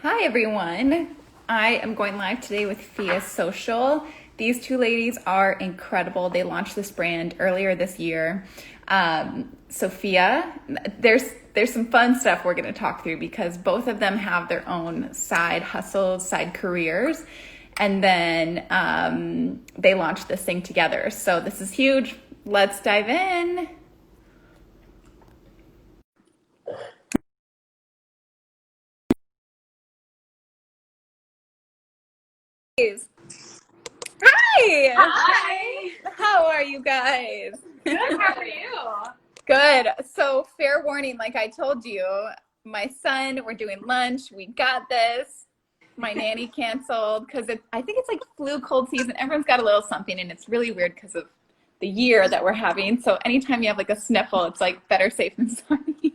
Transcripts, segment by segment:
Hi everyone. I am going live today with Fia Social. These two ladies are incredible. They launched this brand earlier this year. Sophia, there's some fun stuff we're going to talk through because both of them have their own side hustles, side careers, and then they launched this thing together. So this is huge. Let's dive in. Hi. Hi. How are you guys? Good. How are you? Good. So fair warning, like I told you, my son, we're doing lunch. We got this. My nanny canceled because I think it's like flu cold season. Everyone's got a little something, and it's really weird because of the year that we're having. So anytime you have like a sniffle, it's like better safe than sorry.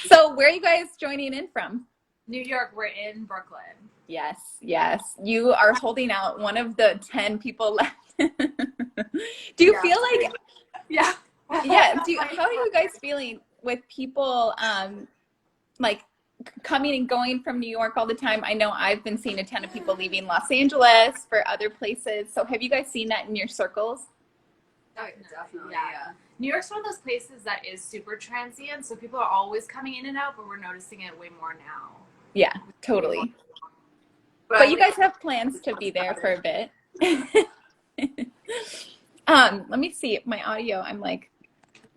So where are you guys joining in from? New York. We're in Brooklyn. Yes, yes. You are holding out, one of the 10 people left. Do you feel like, Yeah. yeah, how are you guys feeling with people like coming and going from New York all the time? I know I've been seeing a ton of people leaving Los Angeles for other places. So have you guys seen that in your circles? Oh, definitely, Yeah. yeah. New York's one of those places that is super transient, so people are always coming in and out, but we're noticing it way more now. Yeah, totally. But you guys have plans to be there for a bit. Let me see my audio. I'm like,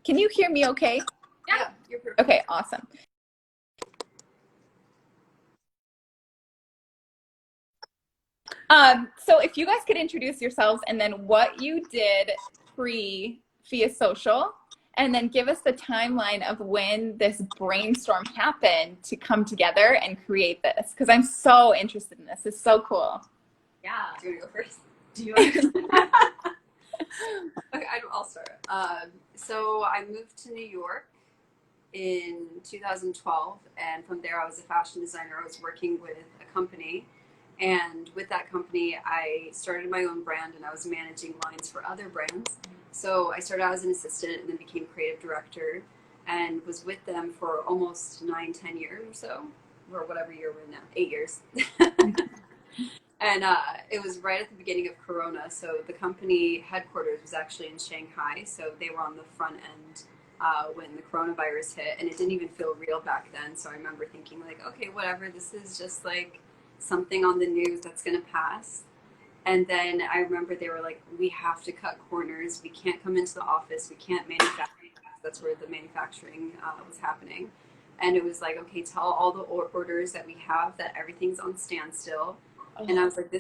can you hear me okay? Yeah, you're perfect. Okay, awesome. So if you guys could introduce yourselves and then what you did pre-Fia Social, and then give us the timeline of when this brainstorm happened to come together and create this, because I'm so interested in this. It's so cool. Yeah. Do you want to go first? Do you want to? Okay, I'll start. So I moved to New York in 2012, and from there I was a fashion designer. I was working with a company, and with that company I started my own brand, and I was managing lines for other brands. So I started out as an assistant and then became creative director and was with them for almost 9-10 years or so, or whatever year we're in now, 8 years. And it was right at the beginning of Corona, so the company headquarters was actually in Shanghai, so they were on the front end when the coronavirus hit, and it didn't even feel real back then. So I remember thinking like, okay, whatever, this is just like something on the news that's gonna pass. And then I remember they were like, we have to cut corners. We can't come into the office. We can't manufacture. That's where the manufacturing was happening. And it was like, okay, tell all the orders that we have that everything's on standstill. And I was like,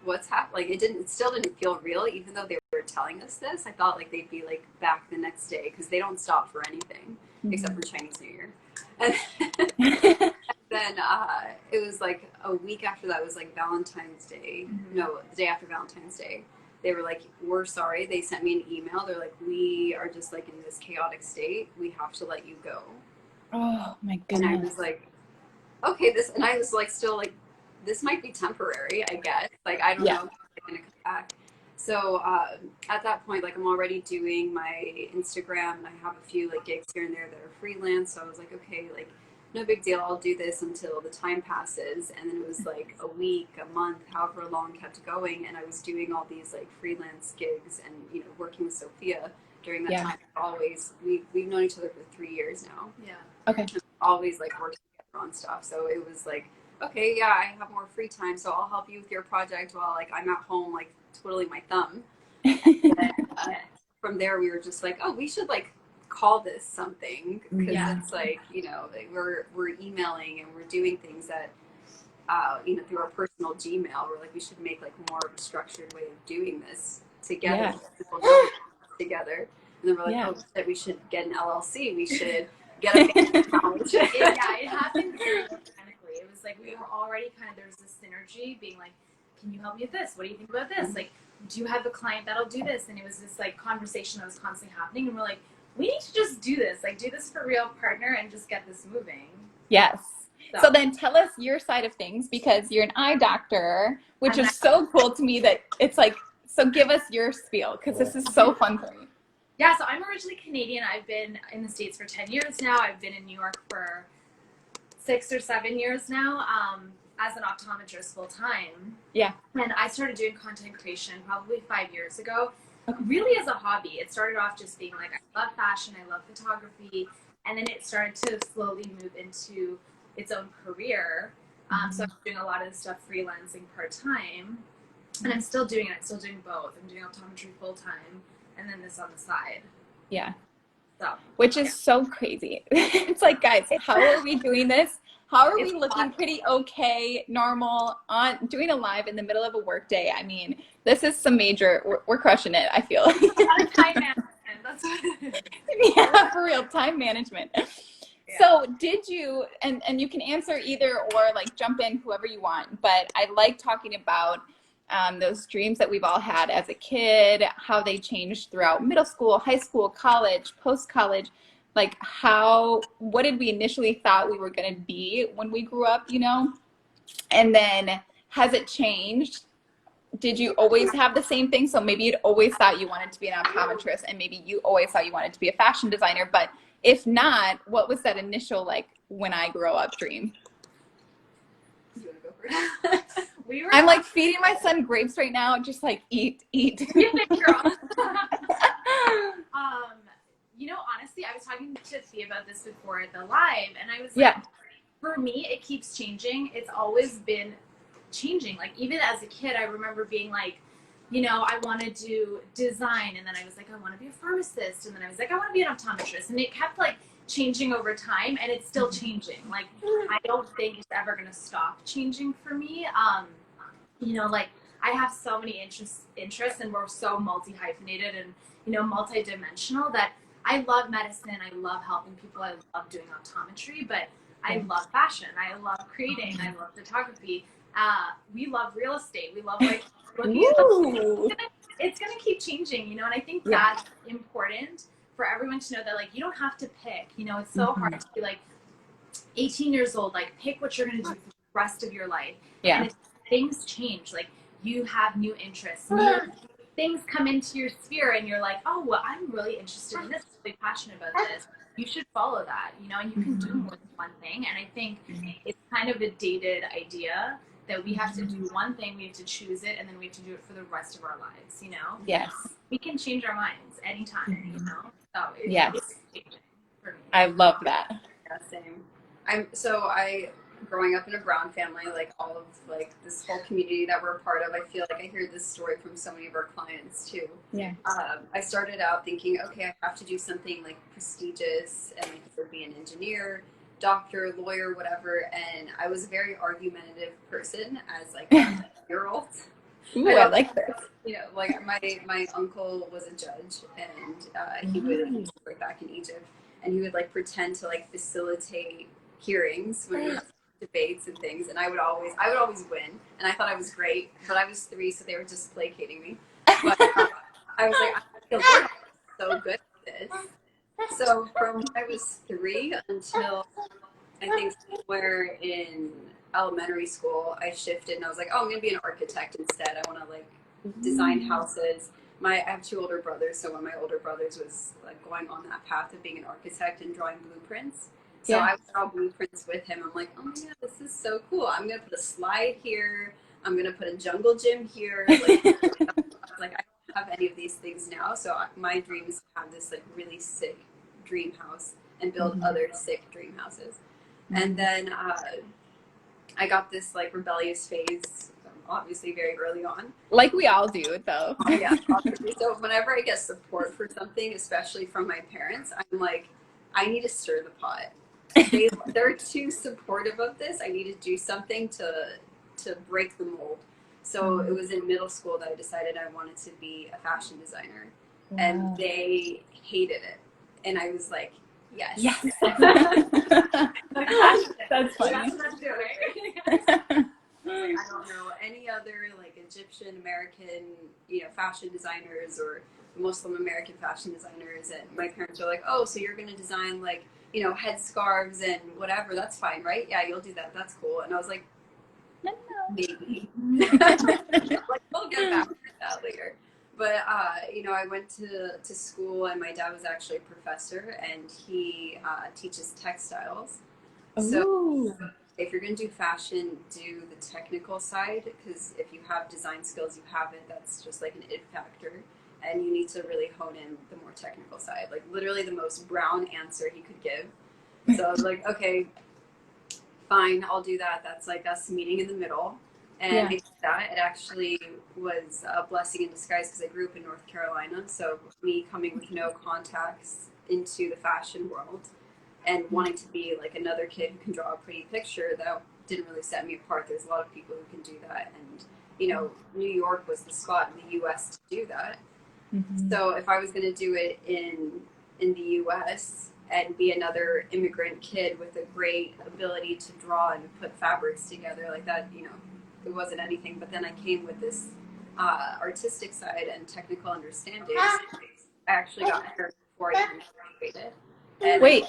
what's happening? Like, it still didn't feel real, even though they were telling us this. I thought like they'd be like back the next day because they don't stop for anything except for Chinese New Year. And then it was like a week after that was like Valentine's Day. No, the day after Valentine's Day. They were like, we're sorry. They sent me an email. They're like, we are just like in this chaotic state. We have to let you go. Oh my And I goodness. was like, okay, and I was like, still like, this might be temporary, I guess. Like, I don't know if I'm going to come back. So at that point, like, I'm already doing my Instagram, and I have a few like gigs here and there that are freelance. So I was like, okay, like, no big deal. I'll do this until the time passes. And then it was like a week, a month, however long kept going. And I was doing all these like freelance gigs and, you know, working with Sophia during that time. Always, we've known each other for 3 years now. Yeah. Okay. Always like working together on stuff. So it was like, okay, yeah, I have more free time, so I'll help you with your project while like I'm at home like twiddling my thumb. And then, from there, we were just like, oh, we should like call this something because it's like, you know, like, we're emailing and we're doing things that you know, through our personal Gmail. We're like, we should make like more of a structured way of doing this together. People do it together, and then we're like, oh, that we should get an LLC. We should get a bank account. It happened very organically. It was like we were already kind of, there's this synergy being like, can you help me with this? What do you think about this? Like, do you have a client that'll do this? And it was this like conversation that was constantly happening, and we're like, we need to just do this, like do this for real, partner, and just get this moving. Yes. So then tell us your side of things, because you're an eye doctor, which is so cool to me that it's like, so give us your spiel, because this is so fun for me. Yeah, so I'm originally Canadian. I've been in the States for 10 years now. I've been in New York for 6 or 7 years now, as an optometrist full time. Yeah. And I started doing content creation probably 5 years ago, really as a hobby. It started off just being like, I love fashion, I love photography, and then it started to slowly move into its own career. So I'm doing a lot of the stuff freelancing part-time, and I'm still doing it. I'm still doing both. I'm doing optometry full-time, and then this on the side. Yeah. So, which is so crazy. It's like, guys, how are we doing this? How are we looking pretty okay, normal, on doing a live in the middle of a work day? I mean, this is some major, we're crushing it, I feel. time management, that's what it is. Yeah, for real, time management. Yeah. So did you, and you can answer either or, like jump in whoever you want, but I like talking about those dreams that we've all had as a kid, how they changed throughout middle school, high school, college, post-college, like what did we initially thought we were going to be when we grew up, you know? And then has it changed? Did you always have the same thing? So maybe you'd always thought you wanted to be an optometrist, and maybe you always thought you wanted to be a fashion designer, but if not, what was that initial, like, when I grow up dream? You want to go first? I'm like feeding my son grapes right now, just like eat. You know, honestly, I was talking to Thea about this before the live, and I was like, for me, it keeps changing. It's always been changing. Like, even as a kid, I remember being like, you know, I want to do design, and then I was like, I want to be a pharmacist, and then I was like, I want to be an optometrist, and it kept like changing over time, and it's still changing. Like, I don't think it's ever going to stop changing for me. You know, like, I have so many interests, and we're so multi-hyphenated and, you know, multi-dimensional that I love medicine, I love helping people, I love doing optometry, but I love fashion, I love creating, I love photography. We love real estate, we love like it's gonna keep changing, you know, and I think that's important for everyone to know that, like, you don't have to pick, you know, it's so hard to be like 18 years old, like, pick what you're gonna do for the rest of your life. And if things change, like, you have new interests, new things come into your sphere, and you're like, oh, well, I'm really interested in this, really passionate about this. You should follow that, you know, and you can do more than one thing. And I think it's kind of a dated idea that we have to do one thing, we have to choose it, and then we have to do it for the rest of our lives, you know? Yes. We can change our minds anytime, you know? So it's changing for me. I love that. Yeah, same. Growing up in a Brown family, like all of like this whole community that we're a part of, I feel like I hear this story from so many of our clients too. Yeah. I started out thinking, okay, I have to do something like prestigious and like either be an engineer, doctor, lawyer, whatever. And I was a very argumentative person as like a year-old. Ooh, I like this. You know, like my uncle was a judge, and he would like back in Egypt, and he would like pretend to like facilitate hearings when we were debates and things, and I would always win, and I thought I was great, but I was 3, so they were just placating me. But I was like, I feel so good at this. So from when I was 3 until I think somewhere in elementary school, I shifted and I was like, oh, I'm gonna be an architect instead. I want to like design houses. I have 2 older brothers, so one of my older brothers was like going on that path of being an architect and drawing blueprints. So I would draw blueprints with him. I'm like, oh my god, this is so cool. I'm gonna put a slide here. I'm gonna put a jungle gym here. Like, like I don't have any of these things now. So my dream is to have this like really sick dream house and build other sick dream houses. And then I got this like rebellious phase, obviously very early on. Like we all do, though. Yeah. Obviously. So whenever I get support for something, especially from my parents, I'm like, I need to stir the pot. They're too supportive of this. I need to do something to break the mold. So it was in middle school that I decided I wanted to be a fashion designer, and they hated it, and I was like, yes. That's funny. I don't know any other like Egyptian American, you know, fashion designers or Muslim American fashion designers, and my parents were like, oh, so you're gonna design like, you know, headscarves and whatever, that's fine, right? Yeah, you'll do that, that's cool. And I was like, no. Maybe. Like, we'll get back to that later. But you know, I went to school, and my dad was actually a professor, and he teaches textiles. So Ooh. if you're going to do fashion, do the technical side, because if you have design skills, you have it. That's just like an it factor. And you need to really hone in the more technical side, like literally the most brown answer he could give. So I was like, okay, fine, I'll do that. That's like us meeting in the middle. And Yeah. I did that. It actually was a blessing in disguise because I grew up in North Carolina. So me coming with no contacts into the fashion world and wanting to be like another kid who can draw a pretty picture, that didn't really set me apart. There's a lot of people who can do that. And, you know, New York was the spot in the US to do that. Mm-hmm. So if I was going to do it in the US and be another immigrant kid with a great ability to draw and put fabrics together like that, you know, it wasn't anything. But then I came with this artistic side and technical understanding. I actually got hired before I even graduated. And Wait,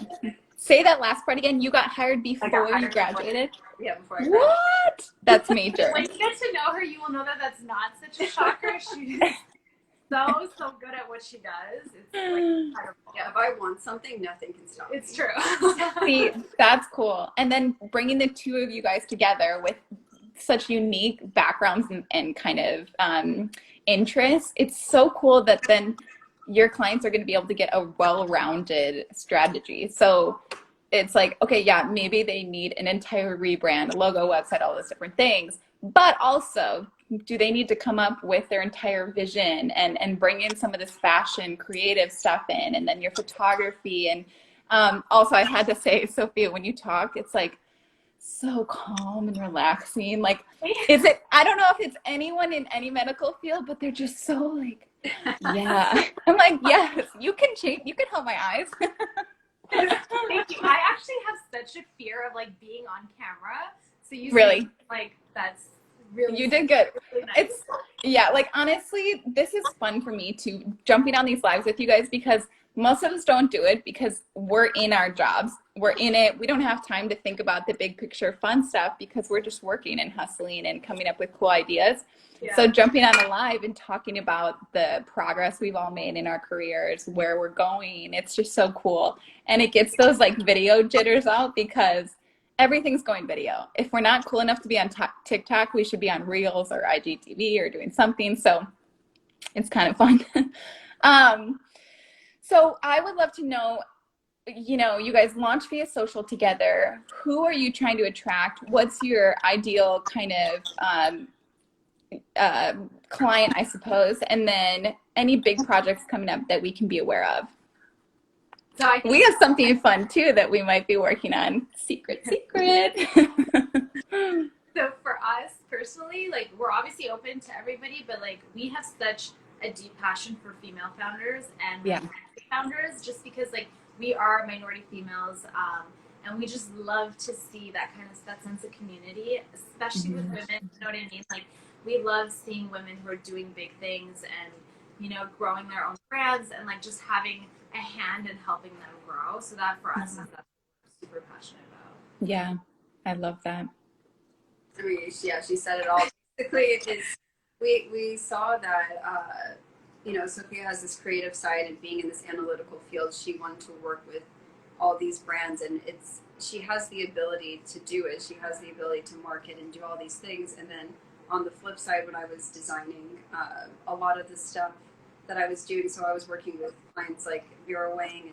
say that last part again. You got hired before you hired graduated? before I graduated. What? That's major. When you get to know her, you will know that that's not such a shocker. She is so good at what she does. It's like incredible. Yeah, if I want something, nothing can stop me. It's true. See, that's cool. And then bringing the two of you guys together with such unique backgrounds and kind of interests, it's so cool that then your clients are going to be able to get a well-rounded strategy. So it's like, okay, yeah, maybe they need an entire rebrand, a logo, website, all those different things. But also, do they need to come up with their entire vision and bring in some of this fashion, creative stuff in, and then your photography. And also, I had to say, Sophia, when you talk, it's like so calm and relaxing. Like, is it, I don't know if it's anyone in any medical field, but they're just so like, yeah. I'm like, yes, you can change, you can help my eyes. Thank you. I actually have such a fear of like being on camera. So you Really? say, like that's really You did good. really nice. It's, yeah, like honestly, this is fun for me to jumping on these lives with you guys because most of us don't do it because we're in our jobs. We're in it. We don't have time to think about the big picture fun stuff because we're just working and hustling and coming up with cool ideas. Yeah. So jumping on a live and talking about the progress we've all made in our careers, where we're going, it's just so cool. And it gets those like video jitters out because everything's going video. If we're not cool enough to be on TikTok, we should be on Reels or IGTV or doing something. So it's kind of fun. So I would love to know, you know, you guys launch via social together. Who are you trying to attract? What's your ideal kind of client, I suppose? And then any big projects coming up that we can be aware of? So I think We have something fun too that we might be working on. Secret. so for us personally, like we're obviously open to everybody, but like we have such a deep passion for female founders and Yeah. founders just because like we are minority females, and we just love to see that kind of that sense of community, especially with women. You know what I mean? Like we love seeing women who are doing big things and, you know, growing their own brands and like just having a hand in helping them grow. So that for us is that we're super passionate about. Yeah, I love that. I mean, yeah, she said it all. Basically, it is. We saw that you know, Sophia has this creative side, and being in this analytical field, she wanted to work with all these brands, and she has the ability to do it. She has the ability to market and do all these things. And then on the flip side, when I was designing a lot of the stuff that I was doing, so I was working with clients like Vera Wang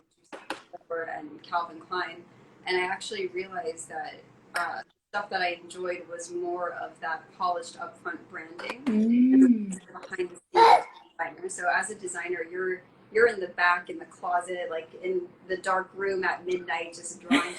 and Calvin Klein, and I actually realized that stuff that I enjoyed was more of that polished upfront branding behind the scenes designer. So as a designer, you're in the back in the closet, like in the dark room at midnight, just drawing.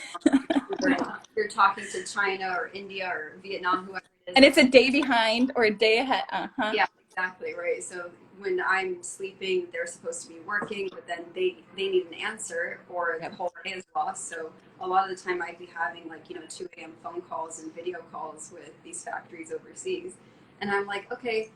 You're talking to China or India or Vietnam, whoever it is. And it's a day behind or a day ahead. Yeah, exactly, right. So when I'm sleeping, they're supposed to be working, but then they need an answer or the whole day is lost. So a lot of the time I'd be having like, you know, 2 a.m. phone calls and video calls with these factories overseas. And I'm like, okay,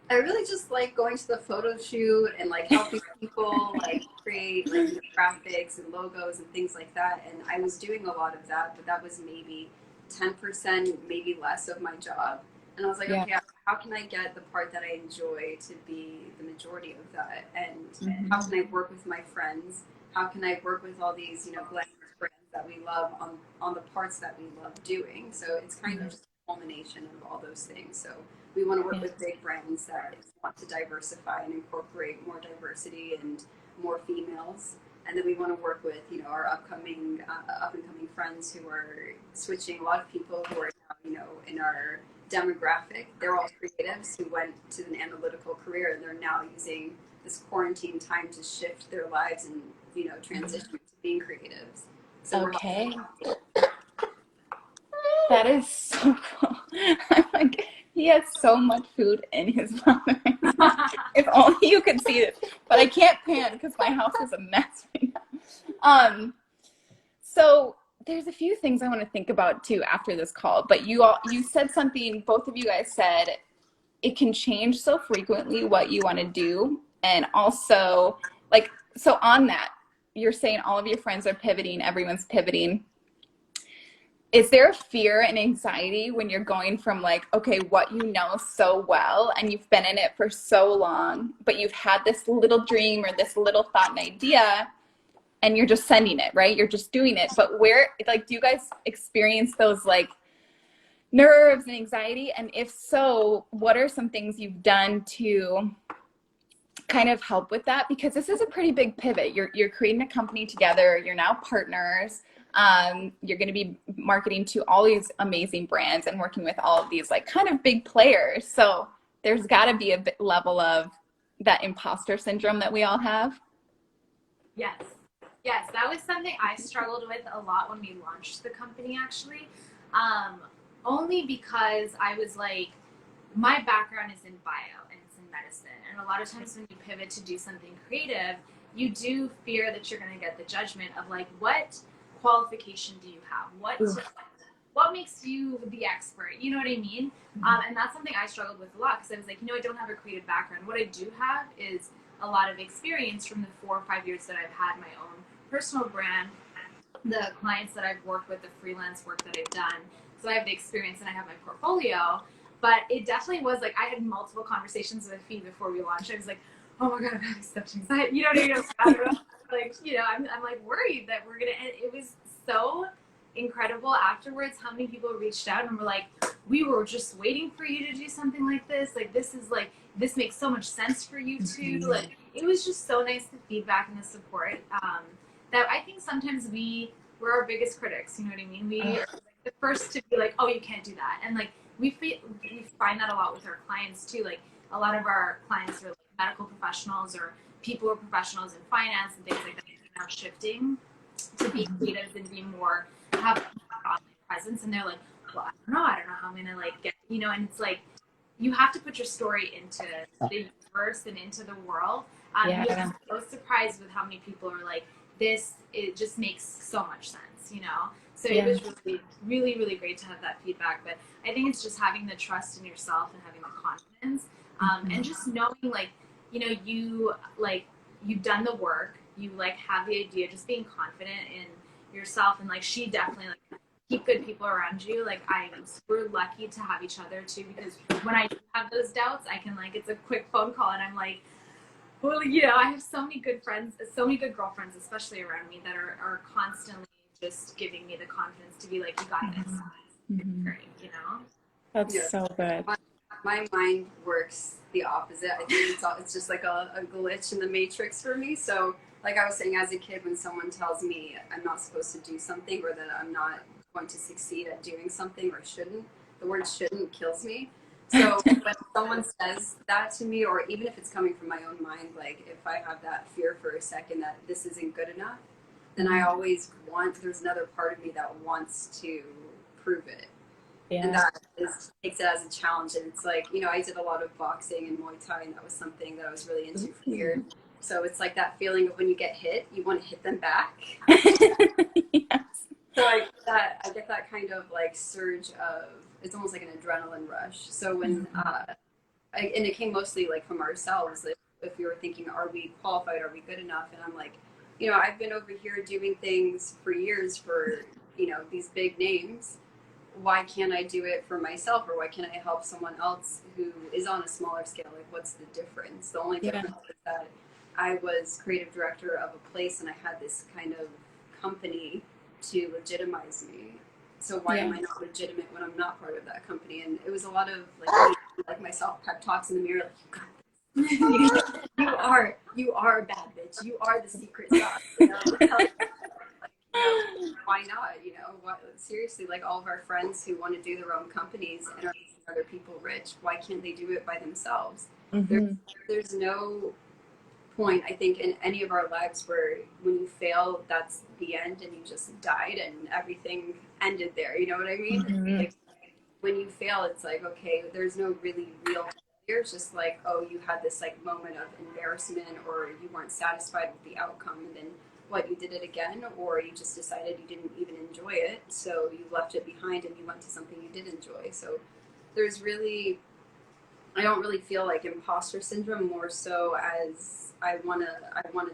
I really just like going to the photo shoot and like helping people like create like graphics and logos and things like that. And I was doing a lot of that, but that was maybe 10%, maybe less of my job. And I was like, okay, how can I get the part that I enjoy to be the majority of that? And how can I work with my friends? How can I work with all these, you know, glamorous brands that we love on the parts that we love doing. So it's kind of just a culmination of all those things. So we want to work with big brands that want to diversify and incorporate more diversity and more females. And then we want to work with, you know, our up and coming friends who are switching. A lot of people who are now, you know, in our demographic, they're all creatives who went to an analytical career, and they're now using this quarantine time to shift their lives and, you know, transition to being creatives. So Okay. That is so cool. I'm like, he has so much food in his mouth right now. If only you could see it. But I can't pan because my house is a mess right now. So there's a few things I want to think about too after this call. But you said something, both of you guys said, it can change so frequently what you want to do. And also, like, so on that, you're saying all of your friends are pivoting, everyone's pivoting. Is there a fear and anxiety when you're going from like, okay, what you know so well and you've been in it for so long, but you've had this little dream or this little thought and idea and you're just sending it, right? You're just doing it. But where, like, do you guys experience those like nerves and anxiety? And if so, what are some things you've done to kind of help with that? Because this is a pretty big pivot. You're creating a company together. You're now partners. You're going to be marketing to all these amazing brands and working with all of these like kind of big players. So there's got to be a level of that imposter syndrome that we all have. Yes. Yes, that was something I struggled with a lot when we launched the company, actually. Only because I was like, my background is in bio and it's in medicine. And a lot of times when you pivot to do something creative, you do fear that you're going to get the judgment of like, what qualification do you have? What makes you the expert? You know what I mean? And that's something I struggled with a lot because I was like, you know, I don't have a creative background. What I do have is a lot of experience from the 4 or 5 years that I've had my own personal brand, the clients that I've worked with, the freelance work that I've done. So I have the experience and I have my portfolio. But it definitely was like, I had multiple conversations with Fee before we launched. I was like, oh my God, I'm having such anxiety. You know what I mean? I don't know. Like, you know, I'm like worried that we're going to, and it was so incredible afterwards how many people reached out and were like, we were just waiting for you to do something like this. Like, this is like, this makes so much sense for you too. Like, it was just so nice, the feedback and the support, that I think sometimes we're our biggest critics. You know what I mean? We are like the first to be like, oh, you can't do that. And like, we find that a lot with our clients too. Like, a lot of our clients are like medical professionals or people who are professionals in finance and things like that are now shifting to be creatives and be more, have an online presence. And they're like, well, I don't know how I'm going to like get, you know, and it's like, you have to put your story into the universe and into the world. You'll be so surprised with how many people are like, it just makes so much sense, you know? So it was really, really, really great to have that feedback. But I think it's just having the trust in yourself and having the confidence, and just knowing like, you know, you've done the work, you like have the idea, just being confident in yourself. And like, she definitely like keep good people around you. Like we're lucky to have each other too, because when I have those doubts, I can like, it's a quick phone call and I'm like, well, you know, I have so many good friends, so many good girlfriends, especially around me, that are constantly just giving me the confidence to be like, you got this. It's great, you know? That's so good. My mind works the opposite. I think it's just like a glitch in the matrix for me. So like I was saying, as a kid, when someone tells me I'm not supposed to do something or that I'm not going to succeed at doing something or shouldn't, the word shouldn't kills me. So when someone says that to me, or even if it's coming from my own mind, like if I have that fear for a second that this isn't good enough, then I always there's another part of me that wants to prove it. Yeah. And that takes it as a challenge. And it's like, you know, I did a lot of boxing and Muay Thai, and that was something that I was really into for years. So it's like that feeling of when you get hit, you want to hit them back. Yes. So I get that kind of like surge of, it's almost like an adrenaline rush. So when, and it came mostly like from ourselves, if we were thinking, are we qualified? Are we good enough? And I'm like, you know, I've been over here doing things for years for, you know, these big names. Why can't I do it for myself, or why can't I help someone else who is on a smaller scale? Like, what's the difference? The only difference is that I was creative director of a place and I had this kind of company to legitimize me. So why am I not legitimate when I'm not part of that company? And it was a lot of like myself pep talks in the mirror, like, you got this. you are a bad bitch. You are the secret sauce. You know? Why not? You know, seriously, like all of our friends who want to do their own companies and are making other people rich, why can't they do it by themselves? There's no point, I think, in any of our lives where when you fail, that's the end and you just died and everything ended there. You know what I mean? Like, when you fail, it's like, okay, there's no really real failure. It's just like, oh, you had this like moment of embarrassment, or you weren't satisfied with the outcome, and then what, you did it again, or you just decided you didn't even enjoy it, so you left it behind and you went to something you did enjoy. So there's really, I don't really feel like imposter syndrome, more so as I wanna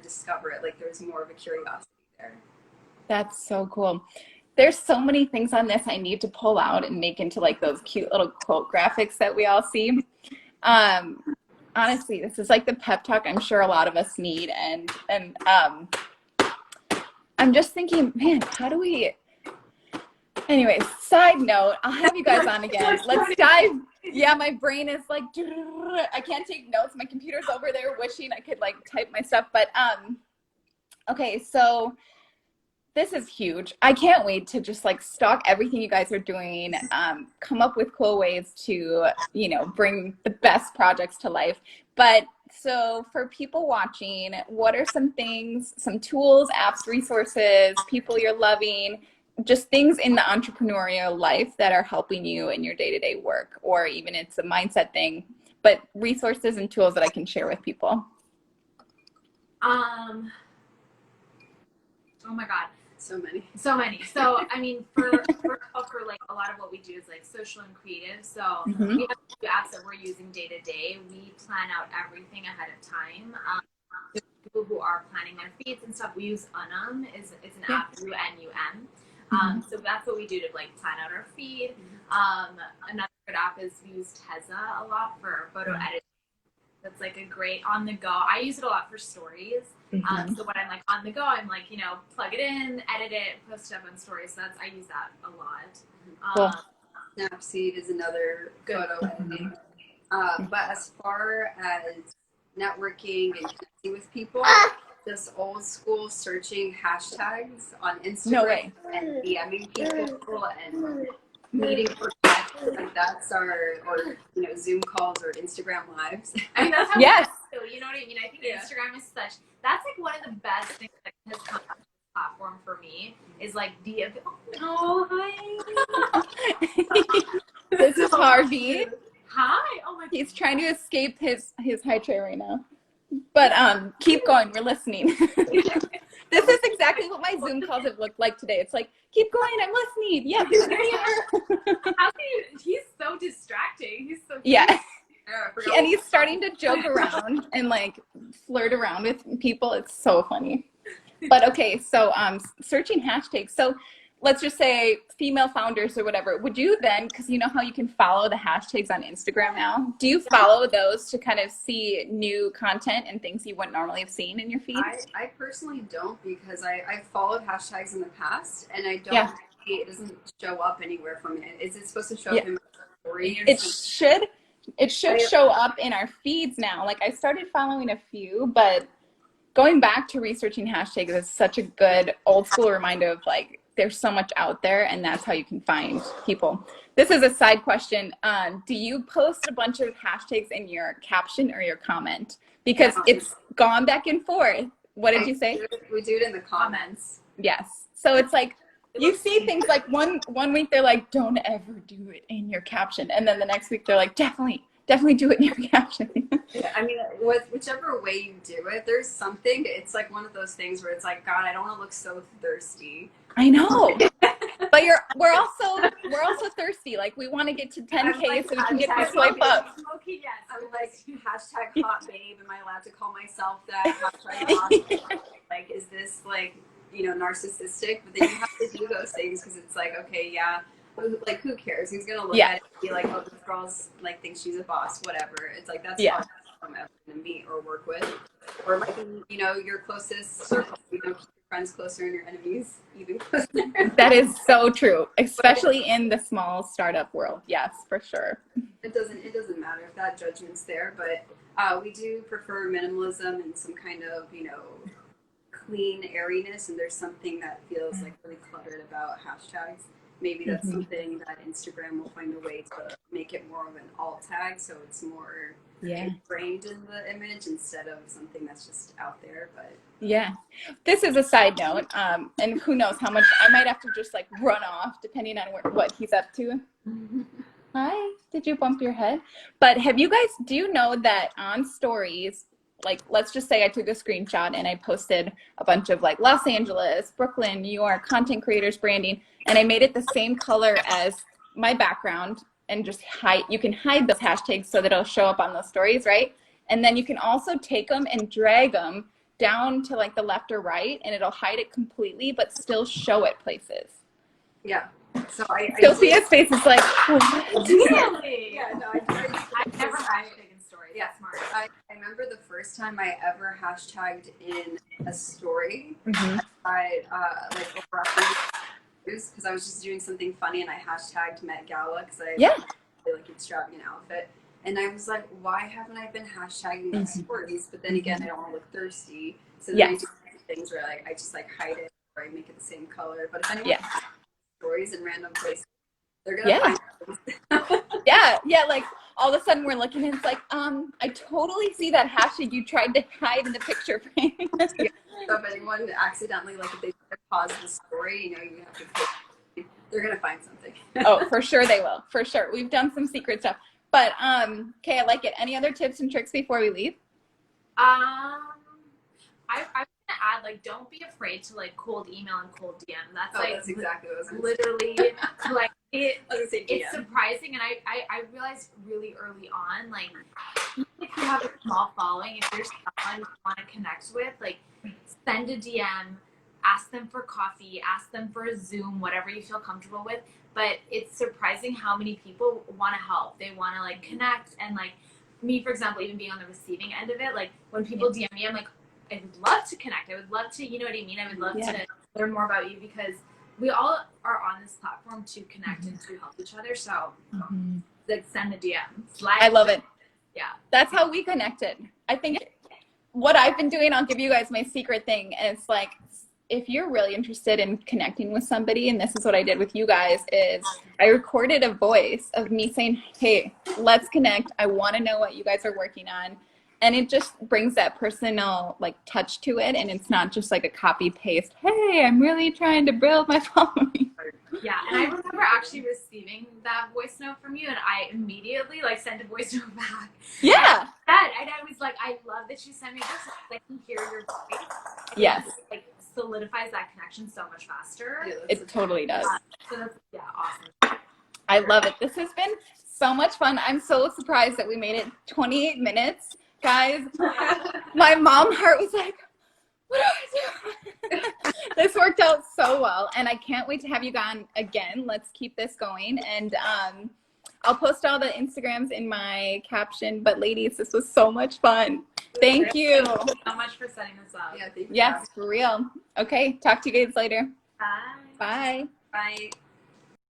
discover it. Like there's more of a curiosity there. That's so cool. There's so many things on this I need to pull out and make into like those cute little quote graphics that we all see. Honestly, this is like the pep talk I'm sure a lot of us need. And I'm just thinking, man, how do we, anyways, side note, I'll have you guys on again. Let's dive. Yeah, my brain is like, I can't take notes. My computer's over there wishing I could like type my stuff. But okay, so this is huge. I can't wait to just like stalk everything you guys are doing, come up with cool ways to, you know, bring the best projects to life. But so for people watching, what are some things, some tools, apps, resources, people you're loving, just things in the entrepreneurial life that are helping you in your day-to-day work, or even it's a mindset thing, but resources and tools that I can share with people? Oh my God. So many. So I mean, for like a lot of what we do is like social and creative. So we have two apps that we're using day to day. We plan out everything ahead of time. People who are planning their feeds and stuff, we use Unum. It's an app, UNUM. So that's what we do to like plan out our feed. Another good app is we use Teza a lot for photo editing. That's like a great on the go. I use it a lot for stories. So when I'm like on the go, I'm like, you know, plug it in, edit it, post it up on stories. So I use that a lot. Snapseed is another photo editing. But as far as networking and connecting with people, just old school searching hashtags on Instagram and DMing people and meeting for like that's our, or you know, Zoom calls or Instagram lives. I mean, that's how you know what I mean? I think Instagram is that's like one of the best things that has come to this platform for me is like hi. This is Harvey. Hi. Oh my God. He's trying to escape his high chair right now. But keep going, we're listening. This is exactly what my Zoom calls have looked like today. It's like, keep going, I'm listening. Yeah. How can you, he's so distracting. He's so cute. Yeah. And he's starting to joke around and like flirt around with people. It's so funny. But okay, so searching hashtags. So let's just say female founders or whatever. Would you then, because you know how you can follow the hashtags on Instagram now, do you follow those to kind of see new content and things you wouldn't normally have seen in your feed? I personally don't, because I followed hashtags in the past and I don't, it doesn't show up anywhere from it. Is it supposed to show up in my story? It should show up in our feeds now. Like I started following a few, but going back to researching hashtags is such a good old school reminder of like, there's so much out there and that's how you can find people. This is a side question. Do you post a bunch of hashtags in your caption or your comment? Because it's gone back and forth. What did you say? We do it in the comments. Yes. So it's like, you see things like one week they're like, don't ever do it in your caption. And then the next week they're like, definitely do it in your caption. Yeah, I mean, whichever way you do it, there's something, it's like one of those things where it's like, God, I don't want to look so thirsty. I know. But we're also thirsty. Like we want to get to 10K so we can get the swipe up. Okay, yes. I'm like, hashtag hot babe. Am I allowed to call myself that? Hashtag hot babe. Like, is this like, you know, narcissistic? But then you have to do those things because it's like, okay, yeah, like who cares? Who's gonna look at it and be like, oh, this girl's like thinks she's a boss, whatever. It's like that's not I'm ever gonna meet or work with, or it might be, you know, your closest circle. You know, keep friends closer and your enemies even closer. That is so true, especially in the small startup world. Yes, for sure. It doesn't matter if that judgment's there, but we do prefer minimalism and some kind of, clean airiness, and there's something that feels like really cluttered about hashtags. Maybe that's something that Instagram will find a way to make it more of an alt tag, so it's more ingrained in the image instead of something that's just out there. But yeah, this is a side note, and who knows how much I might have to just like run off depending on what he's up to. Hi, did you bump your head? But do you know that on stories, like let's just say I took a screenshot and I posted a bunch of like Los Angeles, Brooklyn, New York, content creators, branding, and I made it the same color as my background, and just you can hide those hashtags so that it'll show up on those stories, right? And then you can also take them and drag them down to like the left or right, and it'll hide it completely but still show it places. yeah. So Sophia's face is like, what? Really? Yeah, no, I've never hashtagged in stories. Yeah, That's smart. I remember the first time I ever hashtagged in a story. I like over 100 views because I was just doing something funny, and I hashtagged Met Gala because I really like extravagant outfit. And I was like, why haven't I been hashtagging these stories? But then again, I don't want to look thirsty, so then I do things where like I just like hide it or I make it the same color. But if anyone stories in random places, they're gonna find things. yeah, like all of a sudden we're looking and it's like, I totally see that hashtag you tried to hide in the picture frame. So if anyone accidentally, like if they pause the story, you have to they're gonna find something. Oh, for sure they will. For sure. We've done some secret stuff. But okay, I like it. Any other tips and tricks before we leave? I was gonna add, like, don't be afraid to like cold email and cold DM. That's exactly what I was gonna literally like it's DM. surprising, and I realized really early on, like, even if you have a small following, if there's someone you want to connect with, like, send a DM, ask them for coffee, ask them for a Zoom, whatever you feel comfortable with. But it's surprising how many people want to help. They want to like connect, and like me, for example, even being on the receiving end of it, like when people DM me, I'm like, I would love to connect. I would love to, you know what I mean? I would love to learn more about you, because we all are on this platform to connect and to help each other. So like send a DM. I love it. Yeah. That's how we connected. I think what I've been doing, I'll give you guys my secret thing. And it's like, if you're really interested in connecting with somebody, and this is what I did with you guys, is I recorded a voice of me saying, hey, let's connect. I want to know what you guys are working on. And it just brings that personal like touch to it. And it's not just like a copy paste. Hey, I'm really trying to build my following. Yeah, and I remember actually receiving that voice note from you, and I immediately like sent a voice note back. Yeah. And I was like, I love that you sent me this. I can hear your voice. Yes. It, like, solidifies that connection so much faster. Yeah, It totally does. So that's, awesome. I love it. This has been so much fun. I'm so surprised that we made it 28 minutes. Guys, my mom heart was like, what do I do? This worked out so well, and I can't wait to have you on again. Let's keep this going, and I'll post all the Instagrams in my caption. But ladies, this was so much fun. Thank you. Thank you so much for setting this up. Yeah, thank you. Yes, for real. Okay, talk to you guys later. Bye. Bye. Bye.